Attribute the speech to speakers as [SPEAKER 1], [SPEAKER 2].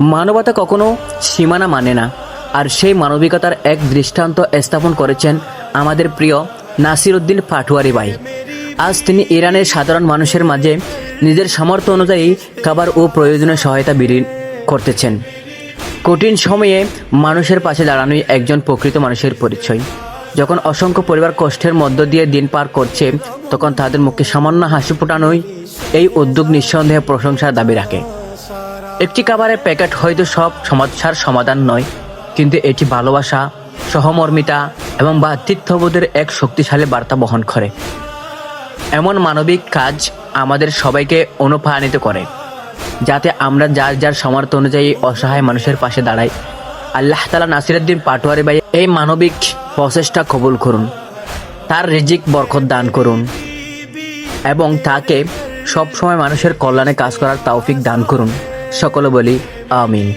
[SPEAKER 1] মানবতা কখনো সীমানা মানে না, আর সেই মানবিকতার এক দৃষ্টান্ত স্থাপন করেছেন আমাদের প্রিয় নাসির উদ্দিন পাটোয়ারি ভাই। আজ তিনি ইরানের সাধারণ মানুষের মাঝে নিজের সামর্থ্য অনুযায়ী খাবার ও প্রয়োজনীয় সহায়তা বিলীন করতেছেন। কঠিন সময়ে মানুষের পাশে দাঁড়ানোই একজন প্রকৃত মানুষের পরিচয়। যখন অসংখ্য পরিবার কষ্টের মধ্য দিয়ে দিন পার করছে, তখন তাদের মুখে সামান্য হাসি ফোটানোই এই উদ্যোগ নিঃসন্দেহে প্রশংসার দাবি রাখে। একটি খাবারের প্যাকেট হয়তো সব সমস্যার সমাধান নয়, কিন্তু এটি ভালোবাসা, সহমর্মিতা এবং ভ্রাতৃত্ববোধের এক শক্তিশালী বার্তা বহন করে। এমন মানবিক কাজ আমাদের সবাইকে অনুপ্রাণিত করে, যাতে আমরা যার যার সামর্থ্য অনুযায়ী অসহায় মানুষের পাশে দাঁড়াই। আল্লাহ তাআলা নাসির উদ্দিন পাটোয়ারি ভাই এই মানবিক প্রচেষ্টা কবুল করুন, তার রিজিক বরকত দান করুন এবং তাকে সবসময় মানুষের কল্যাণে কাজ করার তৌফিক দান করুন। সকলে বলি আমিন।